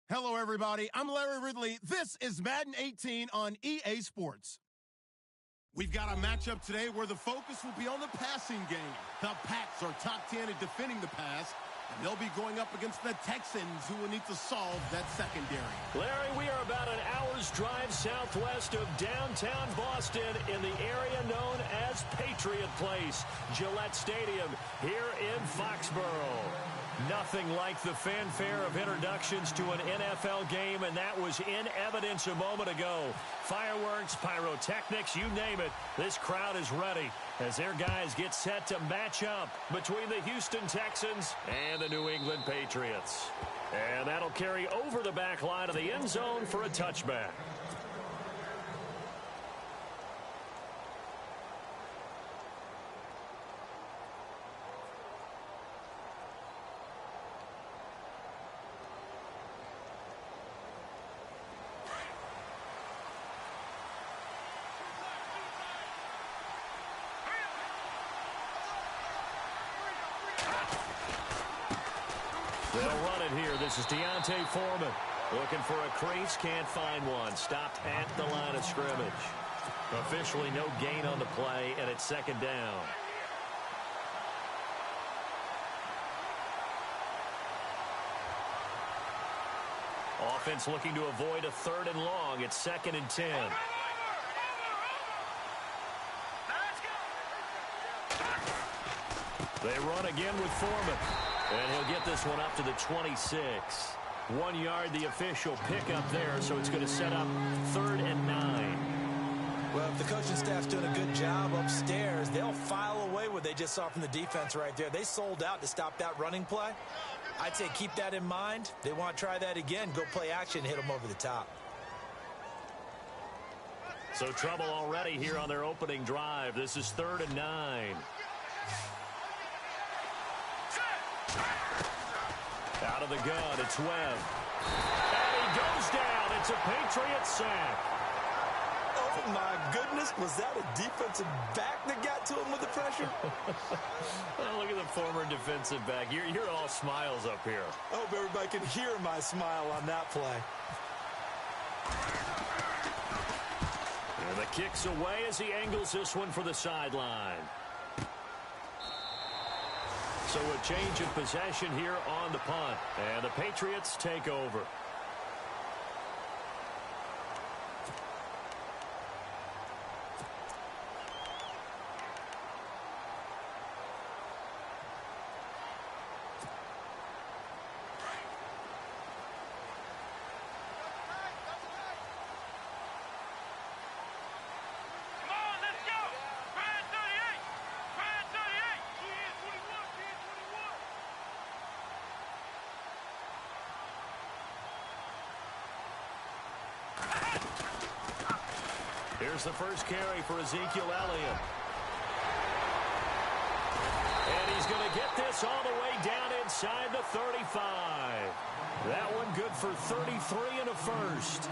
Hello, everybody. I'm Larry Ridley. This is Madden 18 on EA Sports. We've got a matchup today where the focus will be on the passing game. The Pats are top 10 at defending the pass, and they'll be going up against the Texans, who will need to solve that secondary. Larry, we are about an hour's drive southwest of downtown Boston in the area known as Patriot Place, Gillette Stadium, here in Foxborough. Nothing like the fanfare of introductions to an NFL game, and that was in evidence a moment ago. Fireworks, pyrotechnics, you name it. This crowd is ready as their guys get set to match up between the Houston Texans and the New England Patriots. And that'll carry over the back line of the end zone for a touchback. They'll run it here. This is Deontay Foreman. Looking for a crease, can't find one. Stopped at the line of scrimmage. Officially no gain on the play, and it's second down. Offense looking to avoid a 3rd and long. It's 2nd and 10. They run again with Foreman. And he'll get this one up to the 26. 1 yard, the official pickup there, so it's going to set up 3rd and 9. Well, if the coaching staff's doing a good job upstairs, they'll file away what they just saw from the defense right there. They sold out to stop that running play. I'd say keep that in mind. They want to try that again, go play action, hit them over the top. So trouble already here on their opening drive. This is 3rd and 9. Out of the gun, it's Webb. And he goes down. It's a Patriot sack. Oh, my goodness. Was that a defensive back that got to him with the pressure? Well, look at the former defensive back. You're all smiles up here. I hope everybody can hear my smile on that play. And the kick's away as he angles this one for the sideline. So a change of possession here on the punt. And the Patriots take over. Here's the first carry for Ezekiel Elliott. And he's going to get this all the way down inside the 35. That one good for 33 and a first.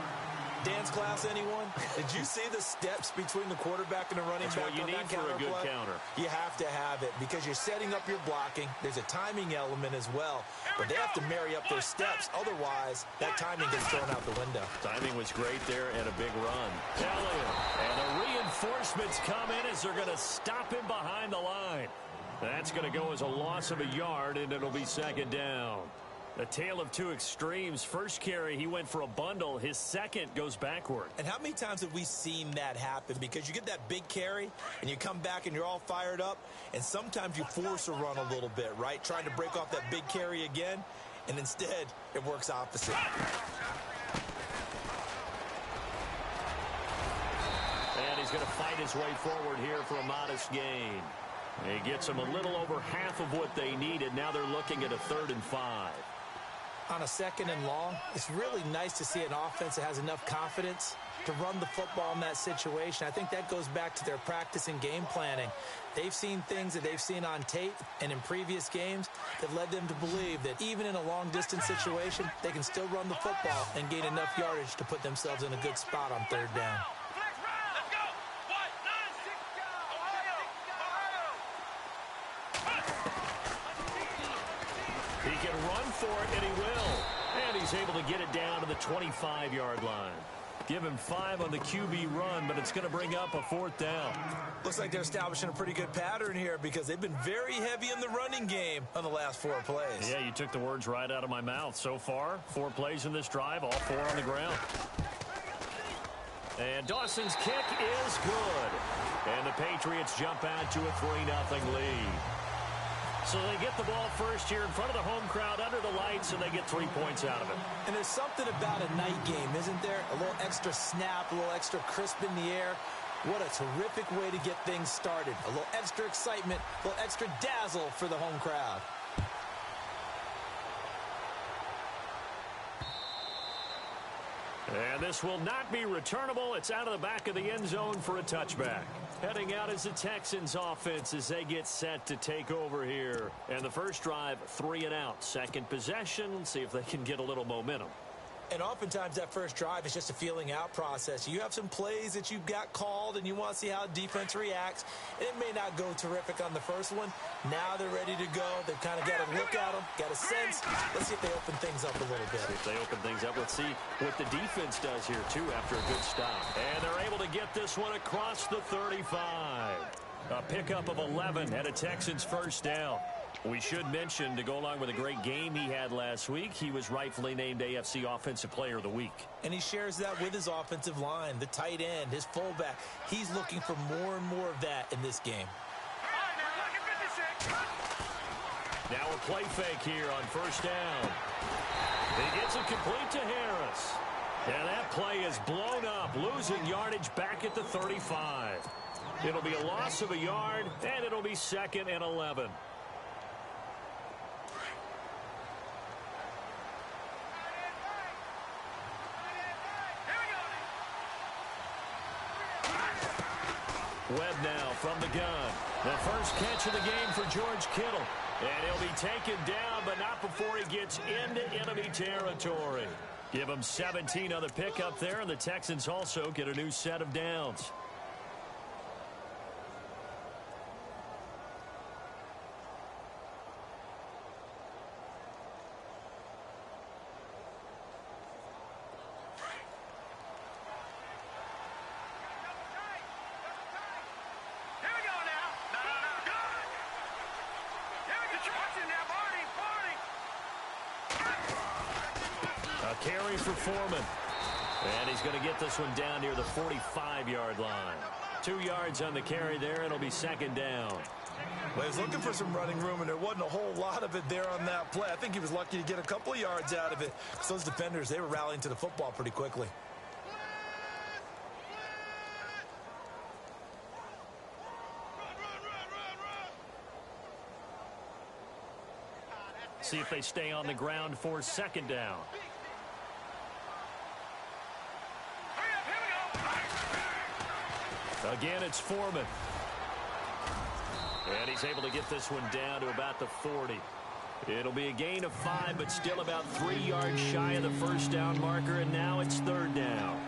Dance class, anyone? Did you see the steps between the quarterback and the running back on that counter play? That's what you need for a good counter. You have to have it because you're setting up your blocking. There's a timing element as well. But they have to marry up their steps. Otherwise, that timing gets thrown out the window. Timing was great there and a big run. Elliott. And the reinforcements come in as they're going to stop him behind the line. That's going to go as a loss of a yard, and it'll be second down. A tale of two extremes. First carry, he went for a bundle. His second goes backward. And how many times have we seen that happen? Because you get that big carry, and you come back, and you're all fired up, and sometimes you force a run a little bit, right? Trying to break off that big carry again, and instead, it works opposite. And he's going to fight his way forward here for a modest gain. He gets them a little over half of what they needed. Now they're looking at a 3rd and 5. On a 2nd and long, it's really nice to see an offense that has enough confidence to run the football in that situation. I think that goes back to their practice and game planning. They've seen things that they've seen on tape and in previous games that led them to believe that even in a long-distance situation, they can still run the football and gain enough yardage to put themselves in a good spot on 3rd down. He can run for it, and he will. And he's able to get it down to the 25-yard line. Give him 5 on the QB run, but it's going to bring up a 4th down. Looks like they're establishing a pretty good pattern here because they've been very heavy in the running game on the last 4 plays. Yeah, you took the words right out of my mouth. So far, 4 plays in this drive, all 4 on the ground. And Dawson's kick is good. And the Patriots jump out to a 3-0 lead. So they get the ball first here in front of the home crowd under the lights, and they get 3 points out of it. And there's something about a night game, isn't there? A little extra snap, a little extra crisp in the air. What a terrific way to get things started. A little extra excitement, a little extra dazzle for the home crowd. And this will not be returnable. It's out of the back of the end zone for a touchback. Heading out is the Texans offense as they get set to take over here. And the first drive, 3 and out. Second possession, see if they can get a little momentum. And oftentimes that first drive is just a feeling out process. You have some plays that you've got called and you want to see how defense reacts. And it may not go terrific on the first one. Now they're ready to go. They've kind of got a look at them, got a sense. Let's see if they open things up a little bit. If they open things up, let's see what the defense does here, too, after a good stop. And they're able to get this one across the 35. A pickup of 11 and a Texans first down. We should mention, to go along with a great game he had last week, he was rightfully named AFC Offensive Player of the Week. And he shares that with his offensive line, the tight end, his fullback. He's looking for more and more of that in this game. Now a play fake here on first down. He gets it complete to Harris. And that play is blown up, losing yardage back at the 35. It'll be a loss of a yard, and it'll be 2nd and 11. Webb now from the gun. The first catch of the game for George Kittle. And he'll be taken down, but not before he gets into enemy territory. Give him 17 on the pickup there, and the Texans also get a new set of downs. Carry for Foreman. And he's going to get this one down near the 45-yard line. 2 yards on the carry there, and it'll be 2nd down. Well, he was looking for some running room, and there wasn't a whole lot of it there on that play. I think he was lucky to get a couple of yards out of it, because those defenders, they were rallying to the football pretty quickly. See if they stay on the ground for 2nd down. Again, it's Foreman. And he's able to get this one down to about the 40. It'll be a gain of 5, but still about 3 yards shy of the first down marker, and now it's 3rd down.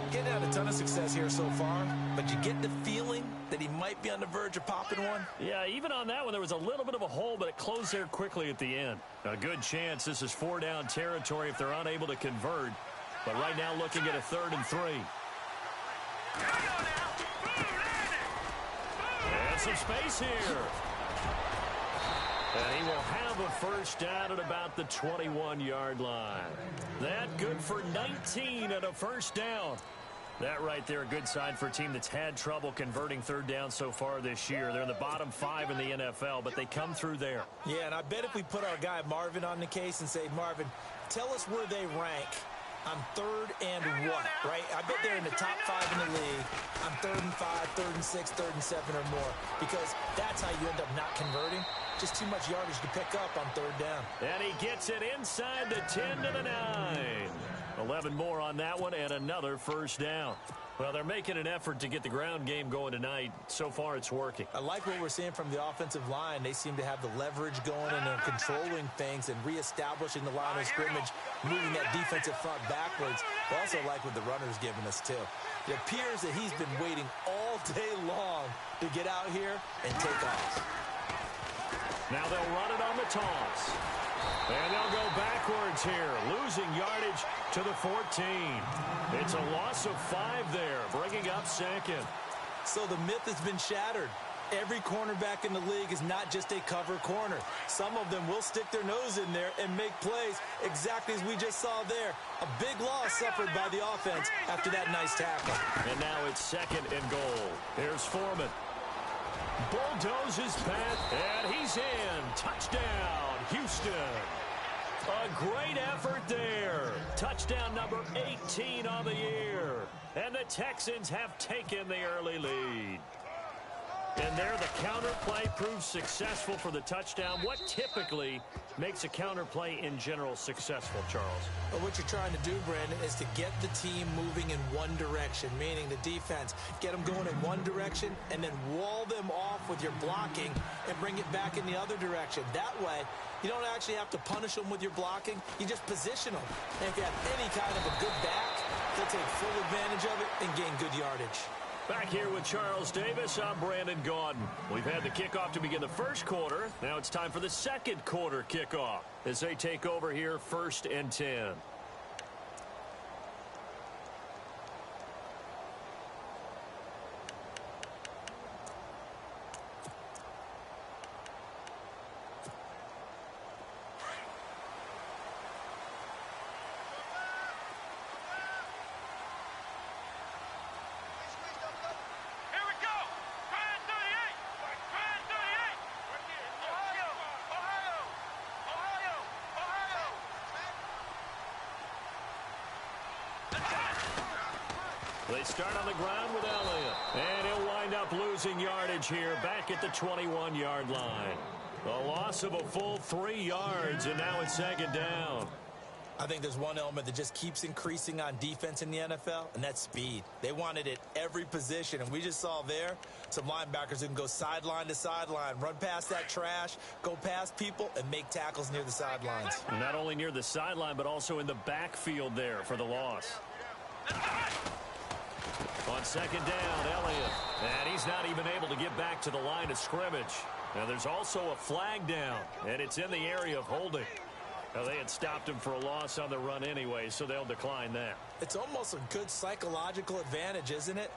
Getting out a ton of success here so far, but you get the feeling that he might be on the verge of popping one. Yeah, even on that one, there was a little bit of a hole, but it closed there quickly at the end. A good chance this is 4-down territory if they're unable to convert. But right now looking at a 3rd and 3. And some space here. And he will have a first down at about the 21-yard line. That good for 19 at a first down. That right there, a good sign for a team that's had trouble converting 3rd down so far this year. They're in the bottom 5 in the NFL, but they come through there. Yeah, and I bet if we put our guy Marvin on the case and say, Marvin, tell us where they rank on 3rd and what, right? I bet they're in the top 5 in the league on 3rd and 5, 3rd and 6, 3rd and 7 or more, because that's how you end up not converting. Just too much yardage to pick up on 3rd down. And he gets it inside the 10 to the 9. 11 more on that one and another first down. Well, they're making an effort to get the ground game going tonight. So far, it's working. I like what we're seeing from the offensive line. They seem to have the leverage going and they're controlling things and reestablishing the line of scrimmage, moving that defensive front backwards. I also like what the runner's giving us, too. It appears that he's been waiting all day long to get out here and take off. Now they'll run it on the toss. And they'll go backwards here, losing yardage to the 14. It's a loss of 5 there, bringing up second. So the myth has been shattered. Every cornerback in the league is not just a cover corner. Some of them will stick their nose in there and make plays exactly as we just saw there. A big loss suffered by the offense after that nice tackle. And now it's second and goal. Here's Foreman. Bulldozes path, and he's in. Touchdown, Houston. A great effort there. Touchdown number 18 on the year. And the Texans have taken the early lead. And there, the counter play proves successful for the touchdown. What typically makes a counter play in general successful, Charles? Well, what you're trying to do, Brandon, is to get the team moving in one direction, meaning the defense. Get them going in one direction and then wall them off with your blocking and bring it back in the other direction. That way, you don't actually have to punish them with your blocking. You just position them. And if you have any kind of a good back, they'll take full advantage of it and gain good yardage. Back here with Charles Davis, I'm Brandon Gaudin. We've had the kickoff to begin the first quarter. Now it's time for the second quarter kickoff as they take over here, 1st and 10. They start on the ground with Elliott. And he'll wind up losing yardage here back at the 21-yard line. A loss of a full 3 yards, and now it's second down. I think there's one element that just keeps increasing on defense in the NFL, and that's speed. They want it at every position, and we just saw there some linebackers who can go sideline to sideline, run past that trash, go past people, and make tackles near the sidelines. And not only near the sideline, but also in the backfield there for the loss. On second down, Elliott. And he's not even able to get back to the line of scrimmage. Now there's also a flag down, and it's in the area of holding. Now they had stopped him for a loss on the run anyway, so they'll decline that. It's almost a good psychological advantage, isn't it?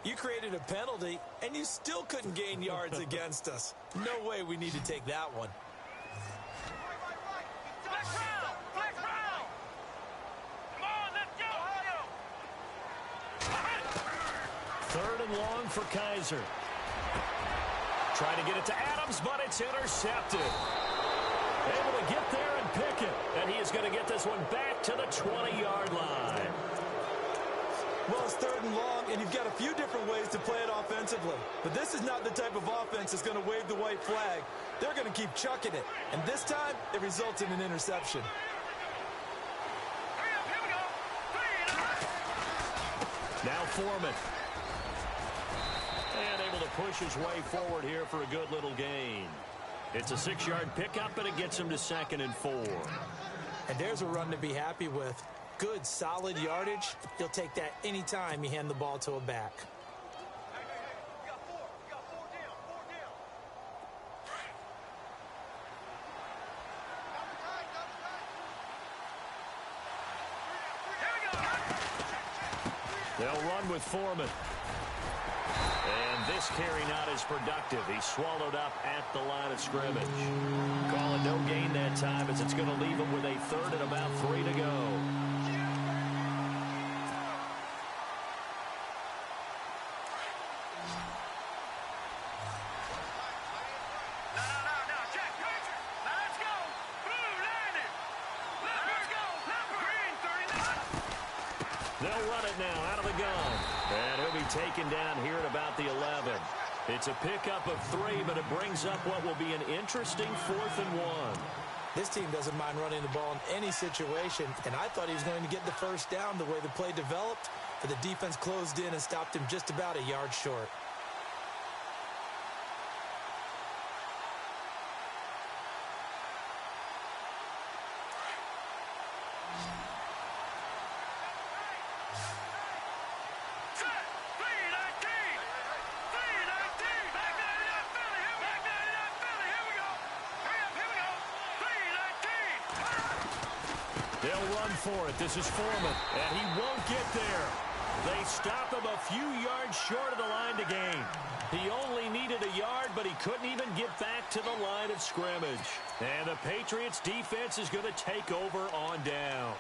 You created a penalty, and you still couldn't gain yards against us. No way we need to take that one. Third and long for Kaiser. Trying to get it to Adams, but it's intercepted. Able to get there and pick it. And he is going to get this one back to the 20-yard line. Well, it's third and long, and you've got a few different ways to play it offensively. But this is not the type of offense that's going to wave the white flag. They're going to keep chucking it. And this time, it results in an interception. Now Foreman. And able to push his way forward here for a good little gain. It's a 6-yard pickup, and it gets him to 2nd and 4. And there's a run to be happy with. Good, solid yardage. You'll take that anytime you hand the ball to a back. They'll run with Foreman. And this carry not as productive. He's swallowed up at the line of scrimmage. Call it no gain that time as it's going to leave him with a 3rd and about 3 to go. They'll run it now out of the gun. And he'll be taken down here at about the 11. It's a pickup of 3, but it brings up what will be an interesting 4th and 1. This team doesn't mind running the ball in any situation, and I thought he was going to get the first down the way the play developed, but the defense closed in and stopped him just about a yard short. They'll run for it. This is Foreman, and he won't get there. They stop him a few yards short of the line to gain. He only needed a yard, but he couldn't even get back to the line of scrimmage. And the Patriots defense is going to take over on downs.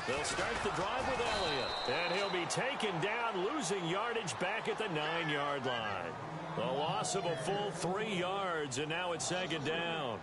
They'll start the drive with Elliott. And he'll be taken down, losing yardage back at the 9-yard line. A loss of a full 3 yards, and now it's 2nd down.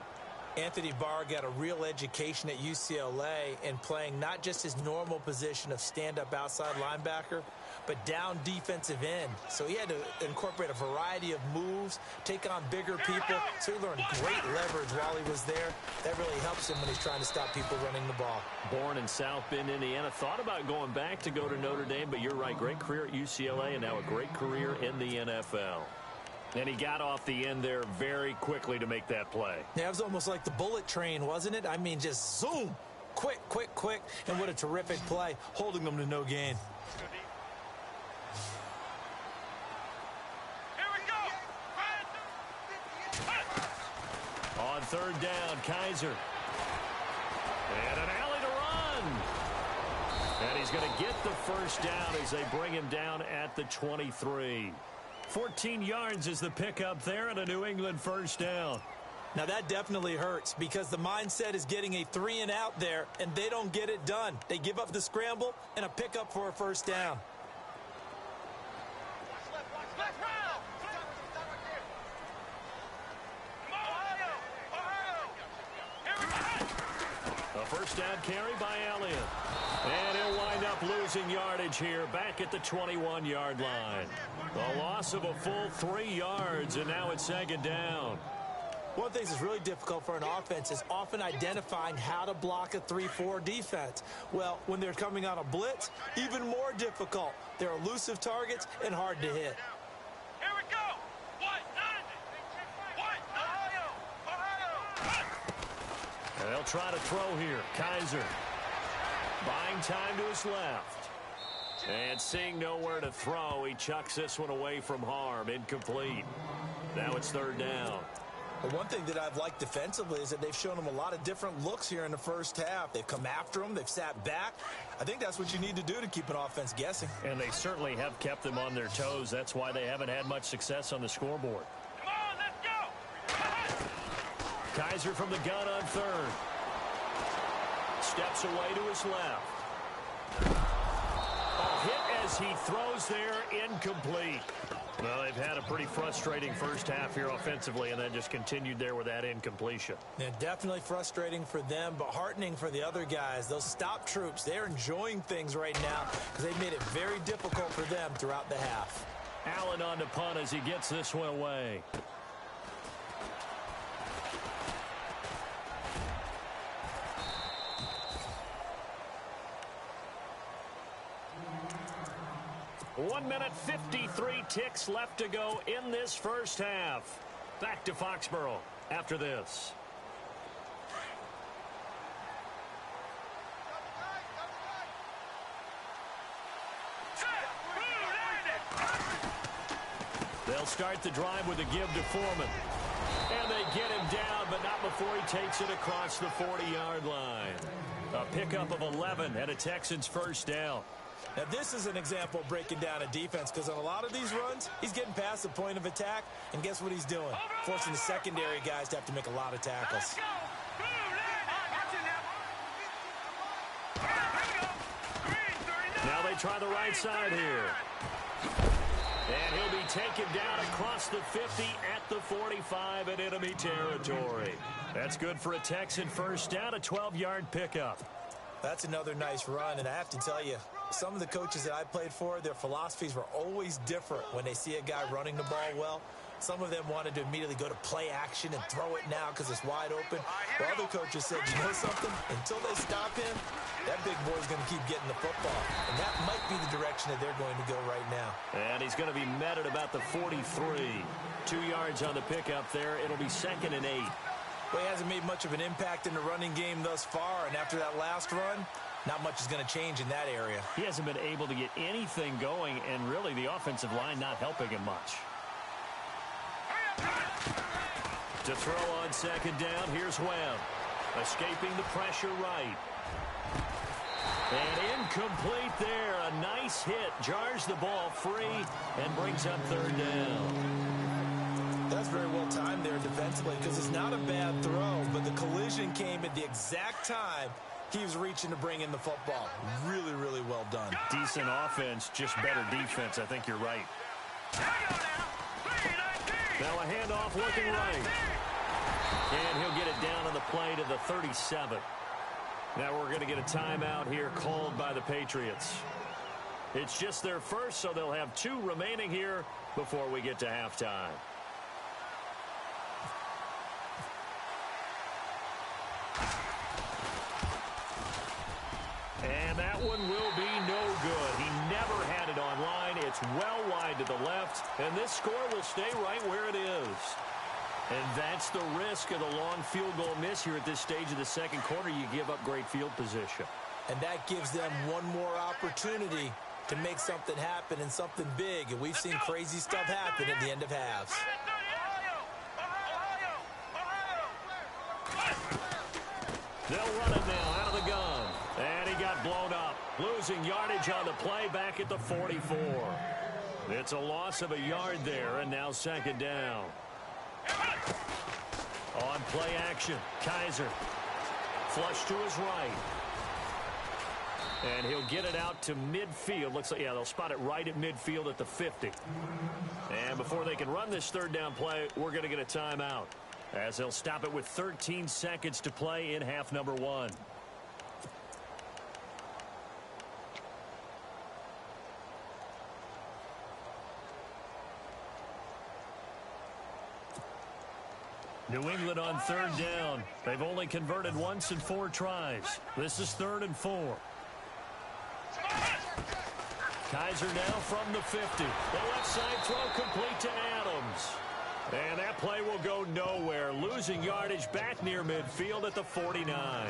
Anthony Barr got a real education at UCLA in playing not just his normal position of stand-up outside linebacker, but down defensive end. So he had to incorporate a variety of moves, take on bigger people. So he learned great leverage while he was there. That really helps him when he's trying to stop people running the ball. Born in South Bend, Indiana. Thought about going back to go to Notre Dame, but you're right. Great career at UCLA and now a great career in the NFL. And he got off the end there very quickly to make that play. Yeah, it was almost like the bullet train, wasn't it? I mean, just zoom. Quick, quick, quick. And what a terrific play, holding them to no gain. On 3rd down, Kaiser. And an alley to run. And he's going to get the first down as they bring him down at the 23. 14 yards is the pickup there and a New England first down. Now that definitely hurts because the mindset is getting a 3-and-out there, and they don't get it done. They give up the scramble and a pickup for a first down. A first down carry by Elliott. And he'll wind up losing yardage here back at the 21-yard line. A loss of a full 3 yards, and now it's 2nd down. One of the things that's really difficult for an offense is often identifying how to block a 3-4 defense. Well, when they're coming on a blitz, even more difficult. They're elusive targets and hard to hit. Here we go. And they'll try to throw here. Kaiser buying time to his left. And seeing nowhere to throw, he chucks this one away from harm. Incomplete. Now it's 3rd down. Well, one thing that I've liked defensively is that they've shown him a lot of different looks here in the first half. They've come after him. They've sat back. I think that's what you need to do to keep an offense guessing. And they certainly have kept them on their toes. That's why they haven't had much success on the scoreboard. Come on, let's go. Kaiser from the gun on 3rd. Steps away to his left. A hit as he throws there, incomplete. Well, they've had a pretty frustrating first half here offensively, and then just continued there with that incompletion. Yeah, definitely frustrating for them, but heartening for the other guys. Those stop troops, they're enjoying things right now because they've made it very difficult for them throughout the half. Allen on the punt as he gets this one away. One minute, 53 ticks left to go in this first half. Back to Foxborough after this. They'll start the drive with a give to Foreman. And they get him down, but not before he takes it across the 40-yard line. A pickup of 11 and a Texans first down. Now, this is an example of breaking down a defense because on a lot of these runs, he's getting past the point of attack, and guess what he's doing? Forcing the secondary guys to have to make a lot of tackles. Now they try the right side here. And he'll be taken down across the 50 at the 45 in enemy territory. That's good for a Texan first down, a 12-yard pickup. That's another nice run, and I have to tell you, some of the coaches that I played for, their philosophies were always different when they see a guy running the ball well. Some of them wanted to immediately go to play action and throw it now because it's wide open. While other coaches said, you know something? Until they stop him, that big boy's going to keep getting the football. And that might be the direction that they're going to go right now. And he's going to be met at about the 43. 2 yards on the pickup there. It'll be 2nd and 8. Well, he hasn't made much of an impact in the running game thus far, and after that last run, not much is going to change in that area. He hasn't been able to get anything going, and really the offensive line not helping him much. To throw on second down, here's Webb. Escaping the pressure right. And incomplete there. A nice hit. Jars the ball free and brings up third down. That's very well timed there defensively because it's not a bad throw, but the collision came at the exact time he was reaching to bring in the football. Really, really well done. Decent offense, just better defense. I think you're right. Now a handoff looking right. And he'll get it down on the play to the 37. Now we're going to get a timeout here called by the Patriots. It's just their first, so they'll have 2 remaining here before we get to halftime. And that one will be no good. He never had it on line. It's well wide to the left, and this score will stay right where it is. And that's the risk of the long field goal miss here at this stage of the second quarter. You give up great field position. And that gives them one more opportunity to make something happen and something big. And we've seen crazy stuff happen at the end of halves. They'll run it now out of the gun. And he got blown up. Losing yardage on the play back at the 44. It's a loss of a yard there, and now second down. On play action, Kaiser. Flush to his right. And he'll get it out to midfield. Looks like, yeah, they'll spot it right at midfield at the 50. And before they can run this third down play, we're going to get a timeout, as they'll stop it with 13 seconds to play in half number 1. New England on third down. They've only converted once in 4 tries. This is 3rd and 4. Kaiser now from the 50. The left side throw complete to Adams. And that play will go nowhere. Losing yardage back near midfield at the 49.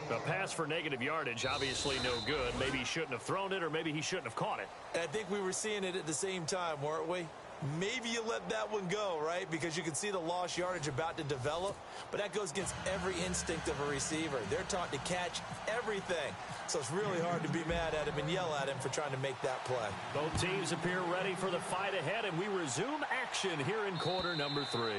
The pass for negative yardage, obviously no good. Maybe he shouldn't have thrown it, or maybe he shouldn't have caught it. And I think we were seeing it at the same time, weren't we? Maybe you let that one go, right? Because you can see the lost yardage about to develop. But that goes against every instinct of a receiver. They're taught to catch everything. So it's really hard to be mad at him and yell at him for trying to make that play. Both teams appear ready for the fight ahead, and we resume action here in quarter number 3.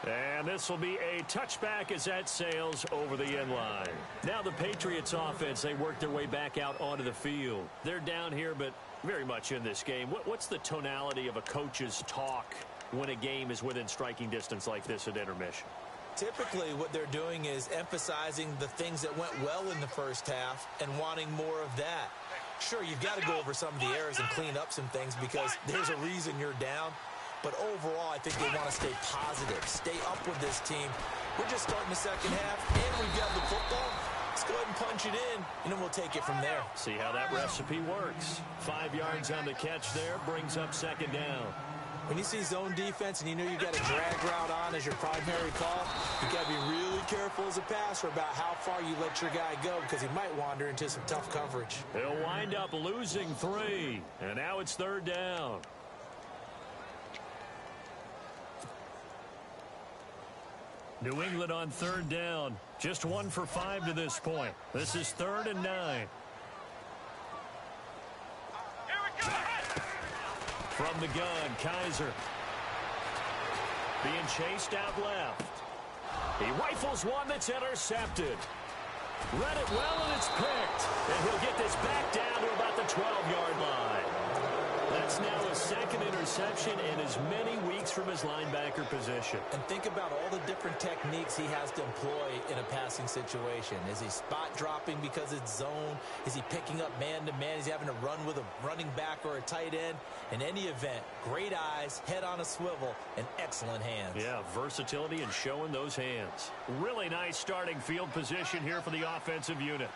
And this will be a touchback as that sails over the end line. Now the Patriots offense, they work their way back out onto the field. They're down here, but very much in this game. What's the tonality of a coach's talk when a game is within striking distance like this at intermission? Typically, what they're doing is emphasizing the things that went well in the first half and wanting more of that. Sure, you've got to go over some of the errors and clean up some things because there's a reason you're down. But overall, I think they want to stay positive, stay up with this team. We're just starting the second half, and we've got the football. Let's go ahead and punch it in, and then we'll take it from there. See how that recipe works. 5 yards on the catch there, brings up second down. When you see zone defense and you know you got a drag route on as your primary call, you got to be really careful as a passer about how far you let your guy go because he might wander into some tough coverage. He'll wind up losing 3, and now it's third down. New England on third down. Just 1 for 5 to this point. This is 3rd and 9. From the gun, Kaiser. Being chased out left. He rifles one that's intercepted. Read it well, and it's picked. And he'll get this back down to about the 12-yard line. That's now his 2nd interception in as many weeks from his linebacker position. And think about all the different techniques he has to employ in a passing situation. Is he spot dropping because it's zone? Is he picking up man-to-man? Is he having to run with a running back or a tight end? In any event, great eyes, head on a swivel, and excellent hands. Yeah, versatility and showing those hands. Really nice starting field position here for the offensive unit.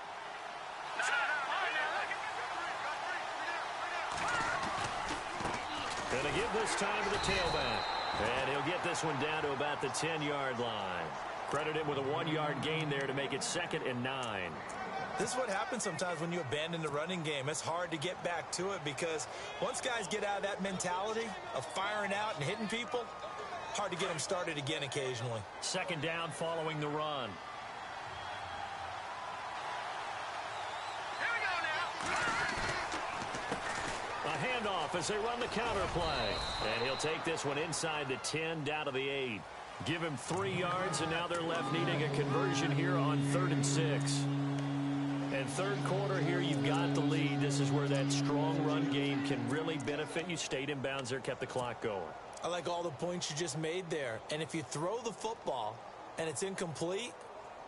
Going to give this time to the tailback. And he'll get this one down to about the 10-yard line. Credit him with a 1-yard gain there to make it 2nd and 9. This is what happens sometimes when you abandon the running game. It's hard to get back to it because once guys get out of that mentality of firing out and hitting people, hard to get them started again occasionally. 2nd down following the run. Here we go now. A handoff as they run the counter play. And he'll take this one inside the 10, down to the 8. Give him 3 yards, and now they're left needing a conversion here on 3rd and 6. And third quarter here, you've got the lead. This is where that strong run game can really benefit you. Stayed in bounds there, kept the clock going. I like all the points you just made there. And if you throw the football and it's incomplete,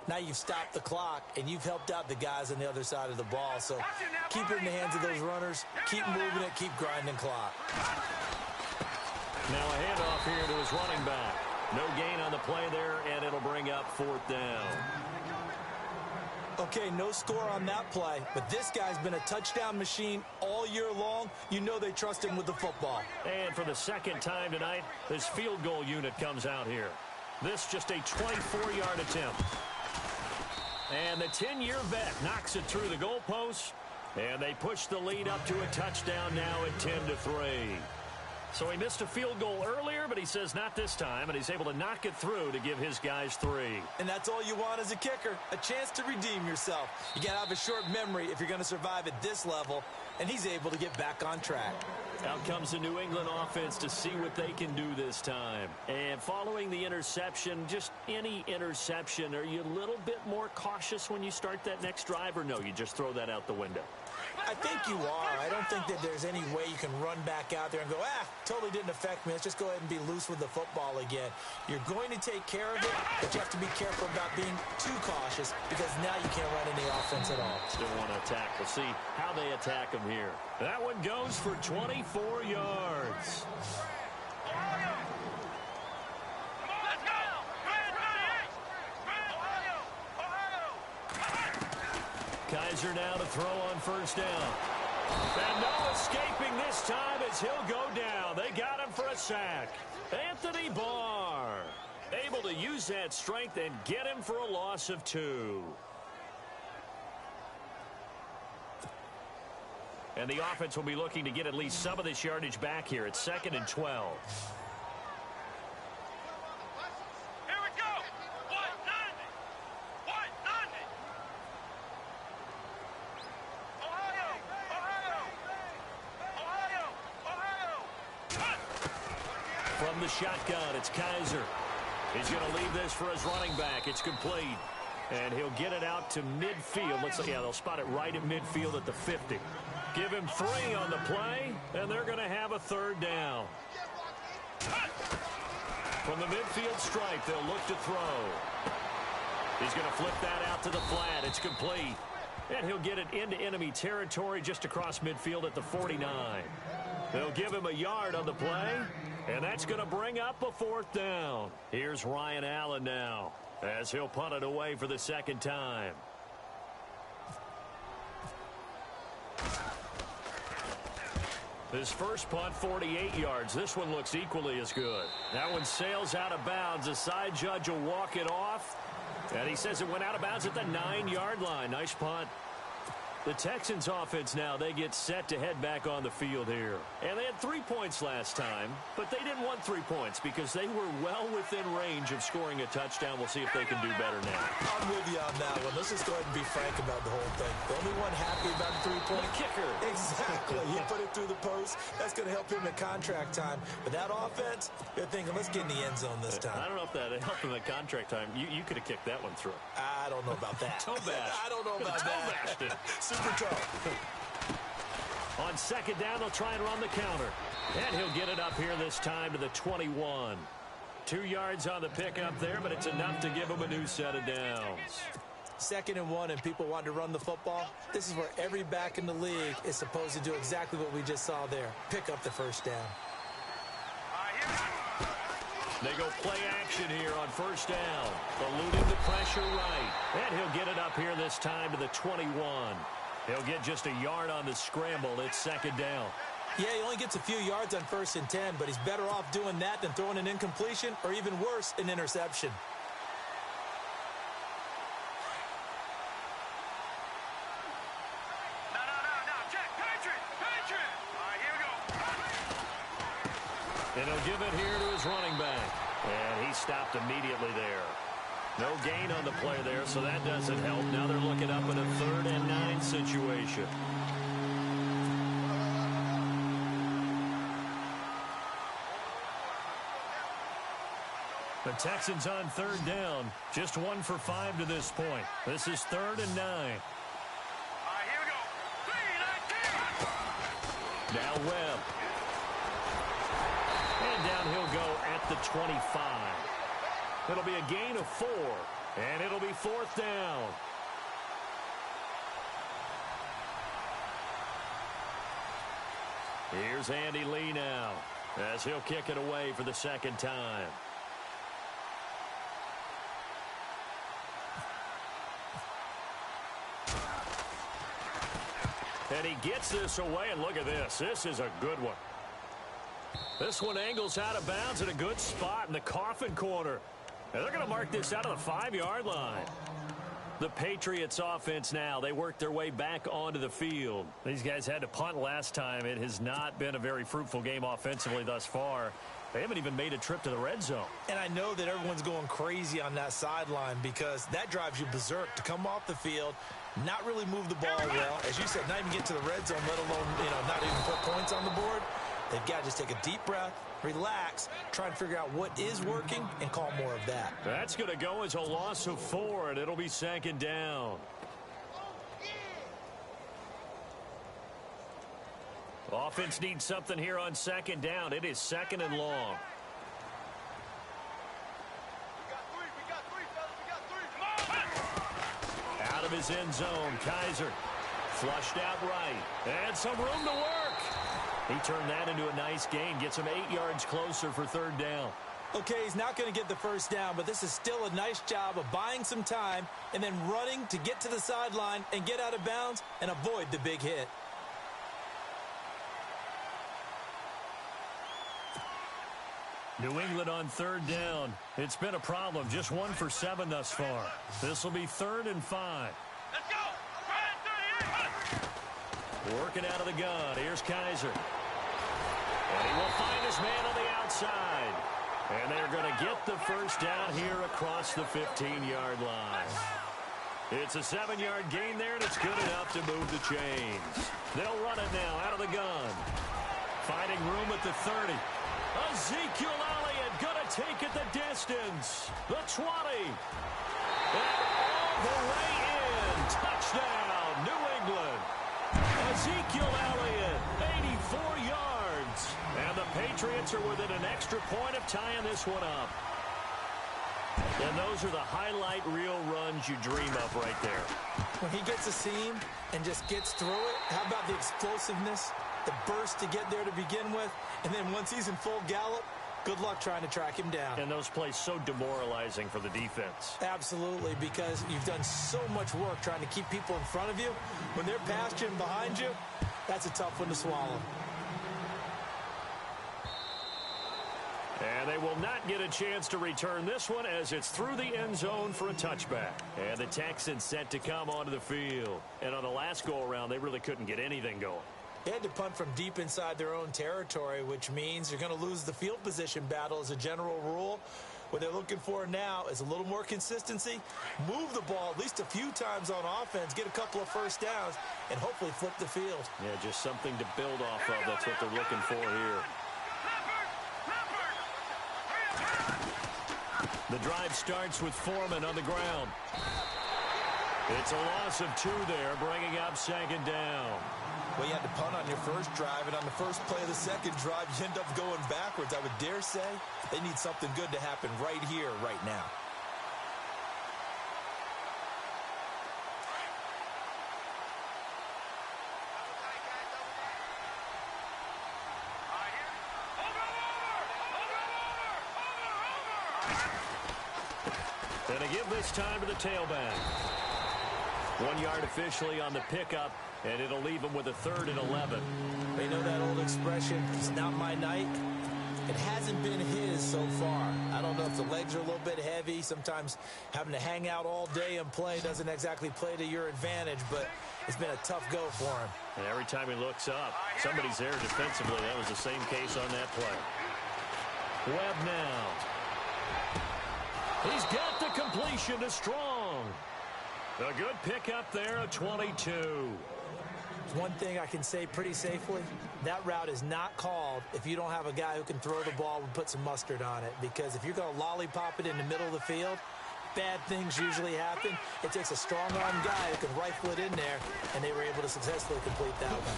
now you've stopped the clock and you've helped out the guys on the other side of the ball. So keep it in the hands of those runners. Keep moving it. Keep grinding clock. Now a handoff here to his running back. No gain on the play there, and it'll bring up 4th down. Okay, no score on that play, but this guy's been a touchdown machine all year long. You know they trust him with the football. And for the 2nd time tonight, this field goal unit comes out here. This just a 24-yard attempt. And the 10-year vet knocks it through the goalpost, and they push the lead up to a touchdown now at 10-3. So he missed a field goal earlier, but he says not this time, and he's able to knock it through to give his guys 3. And that's all you want as a kicker, a chance to redeem yourself. You got to have a short memory if you're going to survive at this level, and he's able to get back on track. Out comes the New England offense to see what they can do this time. And following the interception, just any interception, are you a little bit more cautious when you start that next drive, or no, you just throw that out the window? I think you are. I don't think that there's any way you can run back out there and go, totally didn't affect me. Let's just go ahead and be loose with the football again. You're going to take care of it, but you have to be careful about being too cautious because now you can't run any offense at all. Still want to attack. We'll see how they attack him here. That one goes for 24 yards. Kaiser now to throw on 1st down. And no escaping this time as he'll go down. They got him for a sack. Anthony Barr able to use that strength and get him for a loss of 2. And the offense will be looking to get at least some of this yardage back here. It's 2nd and 12. From the shotgun, it's Kaiser. He's going to leave this for his running back. It's complete. And he'll get it out to midfield. They'll spot it right at midfield at the 50. Give him 3 on the play, and they're going to have a 3rd down. From the midfield stripe, they'll look to throw. He's going to flip that out to the flat. It's complete. And he'll get it into enemy territory just across midfield at the 49. They'll give him a yard on the play, and that's going to bring up a 4th down. Here's Ryan Allen now as he'll punt it away for the 2nd time. His first punt, 48 yards. This one looks equally as good. That one sails out of bounds. The side judge will walk it off, and he says it went out of bounds at the 9-yard line. Nice punt. The Texans offense now, they get set to head back on the field here. And they had 3 points last time, but they didn't want 3 points because they were well within range of scoring a touchdown. We'll see if they can do better now. I'm with you on that one. Let's just go ahead and be frank about the whole thing. The only one happy about the 3-point kicker. Exactly. You put it through the post. That's going to help him at contract time. But that offense, they're thinking, let's get in the end zone this time. I don't know if that helped him at contract time. You could have kicked that one through. I don't know about that. Toe bash. I don't know about that. Super tough. On 2nd down, they'll try and run the counter. And he'll get it up here this time to the 21. 2 yards on the pickup there, but it's enough to give him a new set of downs. 2nd and 1, and people want to run the football. This is where every back in the league is supposed to do exactly what we just saw there. Pick up the 1st down. They go play action here on 1st down. Eluding the pressure right. And he'll get it up here this time to the 21. He'll get just a yard on the scramble. It's 2nd down. Yeah, he only gets a few yards on 1st and 10, but he's better off doing that than throwing an incompletion or even worse, an interception. give it here to his running back. And he stopped immediately there. No gain on the play there, so that doesn't help. Now they're looking up in a 3rd and 9 situation. The Texans on 3rd down. Just 1 for 5 to this point. This is 3rd and 9. All right, here we go. 3, 19. Now Webb. And down he'll go at the 25. It'll be a gain of 4. And it'll be 4th down. Here's Andy Lee now, as he'll kick it away for the 2nd time. And he gets this away, and look at this. This is a good one. This one angles out of bounds at a good spot in the coffin corner. And they're going to mark this out of the 5-yard line. The Patriots offense now, they work their way back onto the field. These guys had to punt last time. It has not been a very fruitful game offensively thus far. They haven't even made a trip to the red zone. And I know that everyone's going crazy on that sideline because that drives you berserk to come off the field, not really move the ball well. As you said, not even get to the red zone, let alone, not even put points on the board. They've got to just take a deep breath, relax, try and figure out what is working, and call more of that. That's going to go as a loss of 4, and it'll be 2nd down. Offense needs something here on 2nd down. It is 2nd and long. Out of his end zone, Kaiser. Flushed out right. And some room to work. He turned that into a nice gain. Gets him 8 yards closer for 3rd down. Okay, he's not going to get the 1st down, but this is still a nice job of buying some time and then running to get to the sideline and get out of bounds and avoid the big hit. New England on 3rd down. It's been a problem. Just 1 for 7 thus far. This will be 3rd and 5. Let's go. Working out of the gun. Here's Kaiser. And he will find his man on the outside. And they're going to get the 1st down here across the 15-yard line. It's a 7-yard gain there, and it's good enough to move the chains. They'll run it now out of the gun. Finding room at the 30. Ezekiel Elliott going to take it the distance. The 20. And all the way in. Touchdown, New England. Ezekiel Elliott, 84 yards. And the Patriots are within an extra point of tying this one up. And those are the highlight reel runs you dream of right there. When he gets a seam and just gets through it, how about the explosiveness, the burst to get there to begin with, and then once he's in full gallop, good luck trying to track him down. And those plays so demoralizing for the defense. Absolutely, because you've done so much work trying to keep people in front of you. When they're past you and behind you, that's a tough one to swallow. And they will not get a chance to return this one as it's through the end zone for a touchback. And the Texans set to come onto the field. And on the last go-around, they really couldn't get anything going. They had to punt from deep inside their own territory, which means you're going to lose the field position battle as a general rule. What they're looking for now is a little more consistency, move the ball at least a few times on offense, get a couple of 1st downs, and hopefully flip the field. Yeah, just something to build off of. That's what they're looking for here. The drive starts with Foreman on the ground. It's a loss of 2 there, bringing up 2nd down. Well, you had to punt on your first drive, and on the first play of the second drive, you end up going backwards. I would dare say they need something good to happen right here, right now. And they give this time to the tailback. 1 yard officially on the pickup, and it'll leave them with a 3rd and 11. They know that old expression, it's not my night. It hasn't been his so far. I don't know if the legs are a little bit heavy. Sometimes having to hang out all day and play doesn't exactly play to your advantage, but it's been a tough go for him. And every time he looks up, somebody's there defensively. That was the same case on that play. Webb now. He's got the completion to Strong. A good pickup there, a 22. One thing I can say pretty safely, that route is not called if you don't have a guy who can throw the ball and put some mustard on it. Because if you're going to lollipop it in the middle of the field, bad things usually happen. It takes a strong-arm guy who can rifle it in there, and they were able to successfully complete that one.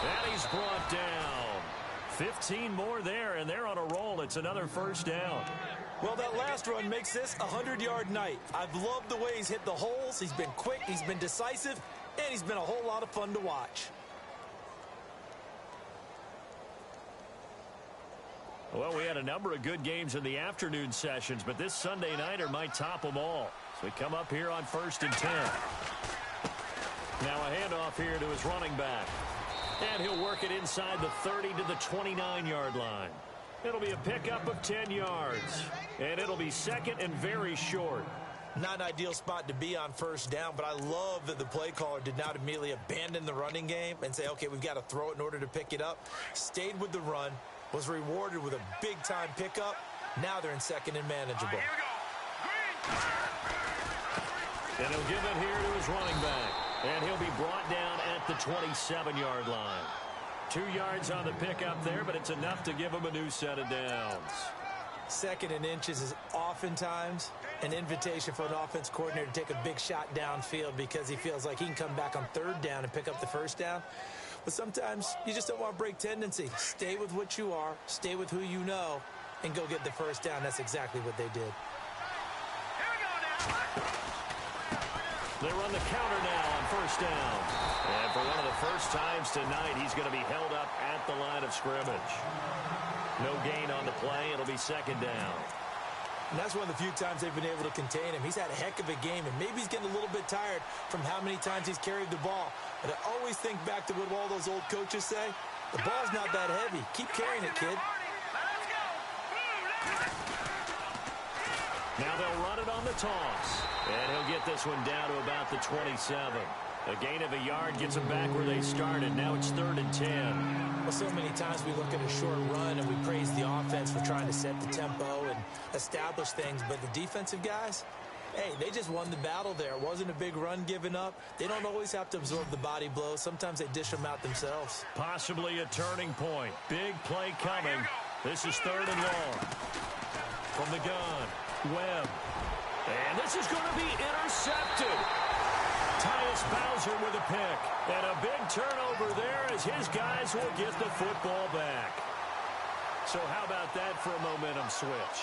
And he's brought down. 15 more there, and they're on a roll. It's another first down. Well, that last run makes this a 100-yard night. I've loved the way he's hit the holes. He's been quick. He's been decisive. And he's been a whole lot of fun to watch. Well, we had a number of good games in the afternoon sessions, but this Sunday nighter might top them all. So we come up here on 1st and 10. Now a handoff here to his running back. And he'll work it inside the 30 to the 29-yard line. It'll be a pickup of 10 yards. And it'll be second and very short. Not an ideal spot to be on first down, but I love that the play caller did not immediately abandon the running game and say, okay, we've got to throw it in order to pick it up. Stayed with the run, was rewarded with a big-time pickup. Now they're in second and manageable. Here we go. And he'll give it here to his running back. And he'll be brought down at the 27-yard line. 2 yards on the pickup there, but it's enough to give him a new set of downs. Second and inches is oftentimes an invitation for an offense coordinator to take a big shot downfield because he feels like he can come back on third down and pick up the first down. But sometimes you just don't want to break tendency. Stay with what you are, stay with who you know, and go get the first down. That's exactly what they did. Here we go now. They run the counter now on first down. And for one of the first times tonight, he's going to be held up at the line of scrimmage. No gain on the play. It'll be second down. And that's one of the few times they've been able to contain him. He's had a heck of a game, and maybe he's getting a little bit tired from how many times he's carried the ball. But I always think back to what all those old coaches say. The ball's not that heavy. Keep carrying it, kid. Let's go. Now they'll run it on the toss. And he'll get this one down to about the 27. A gain of a yard gets them back where they started. Now it's 3rd and 10. Well, so many times we look at a short run and we praise the offense for trying to set the tempo and establish things. But the defensive guys, hey, they just won the battle there. It wasn't a big run given up. They don't always have to absorb the body blows. Sometimes they dish them out themselves. Possibly a turning point. Big play coming. This is 3rd and long. From the gun, Webb. And this is going to be intercepted. Tyus Bowser with a pick. And a big turnover there as his guys will get the football back. So how about that for a momentum switch?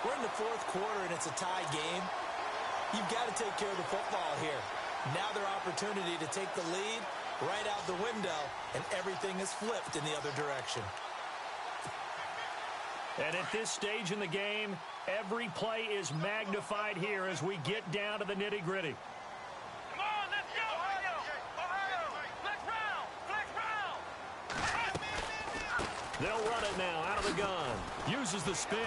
We're in the 4th quarter and it's a tie game. You've got to take care of the football here. Now their opportunity to take the lead right out the window, and everything is flipped in the other direction. And at this stage in the game, every play is magnified here as we get down to the nitty-gritty. Come on, let's go. Ohio. Flex round. They'll run it now out of the gun. Uses the spin.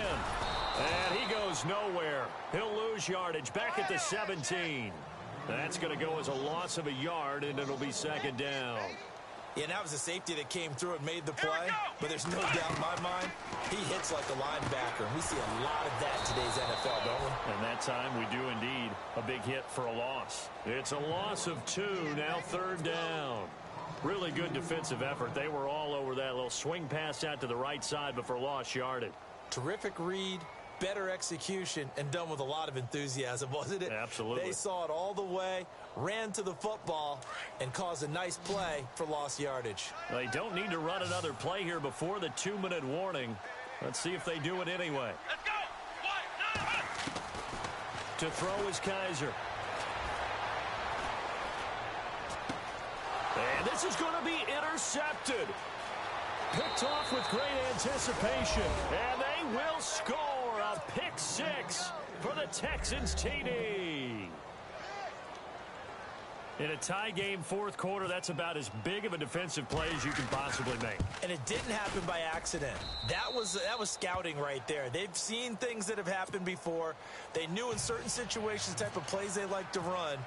And he goes nowhere. He'll lose yardage back at the 17. That's going to go as a loss of a yard, and it'll be second down. Yeah, and that was a safety that came through and made the play. But there's no doubt in my mind, he hits like a linebacker. And we see a lot of that in today's NFL, don't we? And that time we do indeed. A big hit for a loss. It's a loss of 2, now 3rd down. Really good defensive effort. They were all over that little swing pass out to the right side before lost yardage. Terrific read, better execution, and done with a lot of enthusiasm, wasn't it? Absolutely. They saw it all the way, ran to the football, and caused a nice play for lost yardage. They don't need to run another play here before the 2-minute warning. Let's see if they do it anyway. Let's go. To throw is Kaiser. And this is going to be intercepted. Picked off with great anticipation. And they will score a pick 6 for the Texans TD. In a tie game 4th quarter, that's about as big of a defensive play as you can possibly make. And it didn't happen by accident. That was scouting right there. They've seen things that have happened before. They knew in certain situations the type of plays they like to run,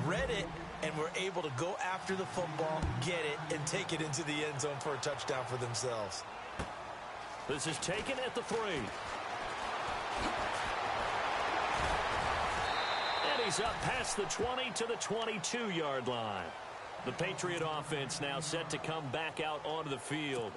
read it, and were able to go after the football, get it, and take it into the end zone for a touchdown for themselves. This is taken at the 3. And he's up past the 20 to the 22-yard line. The Patriot offense now set to come back out onto the field.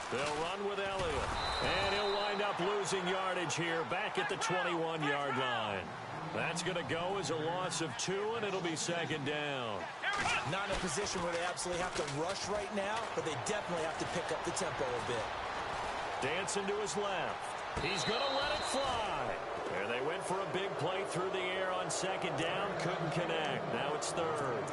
They'll run with Elliott. And he'll wind up losing yardage here back at the 21-yard line. That's going to go as a loss of 2, and it'll be second down. Not in a position where they absolutely have to rush right now, but they definitely have to pick up the tempo a bit. Dancing to his left. He's going to let it fly. There they went for a big play through the air on second down. Couldn't connect. Now it's third.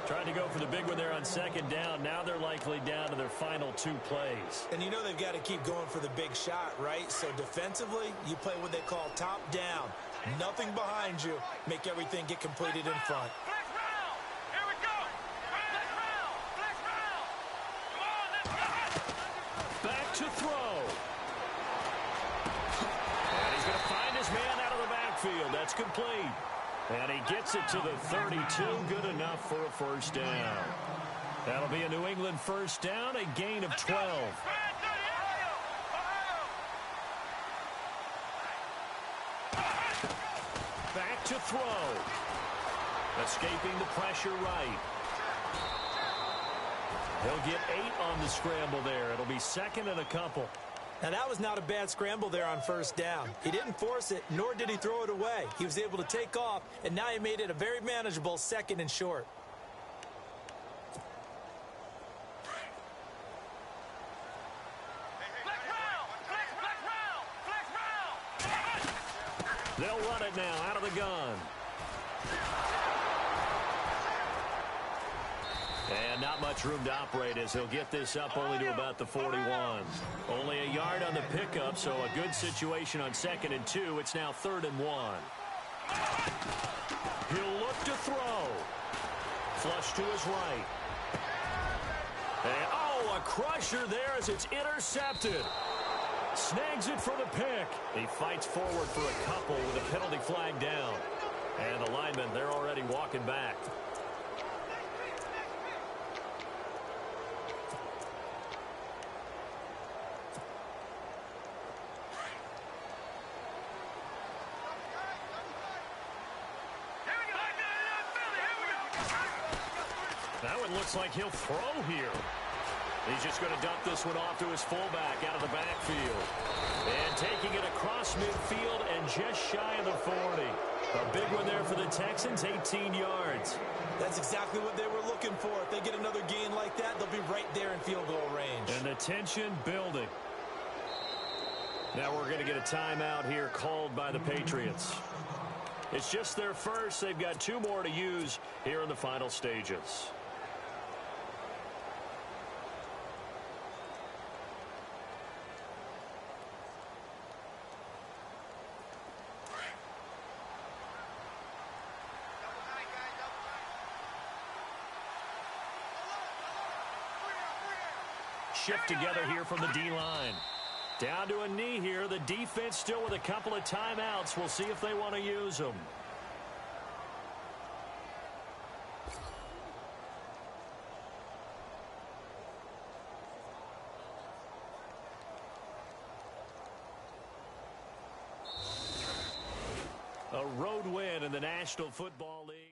Tried to go for the big one there on second down. Now they're likely down to their final 2 plays. And you know they've got to keep going for the big shot, right? So defensively, you play what they call top down. Nothing behind you. Make everything get completed in front. Flex round. Here we go. Flex round. Flex round. Come on, let's go. Back to throw. And he's going to find his man out of the backfield. That's complete. And he gets it to the 32. Good enough for a first down. That'll be a New England first down, a gain of 12. Back to throw. Escaping the pressure right. He'll get 8 on the scramble there. It'll be second and a couple. Now, that was not a bad scramble there on first down. He didn't force it, nor did he throw it away. He was able to take off, and now he made it a very manageable second and short. They'll run it now out of the gun. And not much room to operate as he'll get this up only to about the 41. Only a yard on the pickup, so a good situation on second and 2. It's now 3rd and 1. He'll look to throw. Flush to his right. And, oh, a crusher there as it's intercepted. Snags it for the pick. He fights forward for a couple with a penalty flag down. And the linemen, they're already walking back. That one looks like he'll throw here. He's just going to dump this one off to his fullback out of the backfield. And taking it across midfield and just shy of the 40. A big one there for the Texans, 18 yards. That's exactly what they were looking for. If they get another gain like that, they'll be right there in field goal range. And the tension building. Now we're going to get a timeout here called by the Patriots. It's just their first. They've got 2 more to use here in the final stages. Shift together here from the D-line. Down to a knee here. The defense still with a couple of timeouts. We'll see if they want to use them. A road win in the National Football League.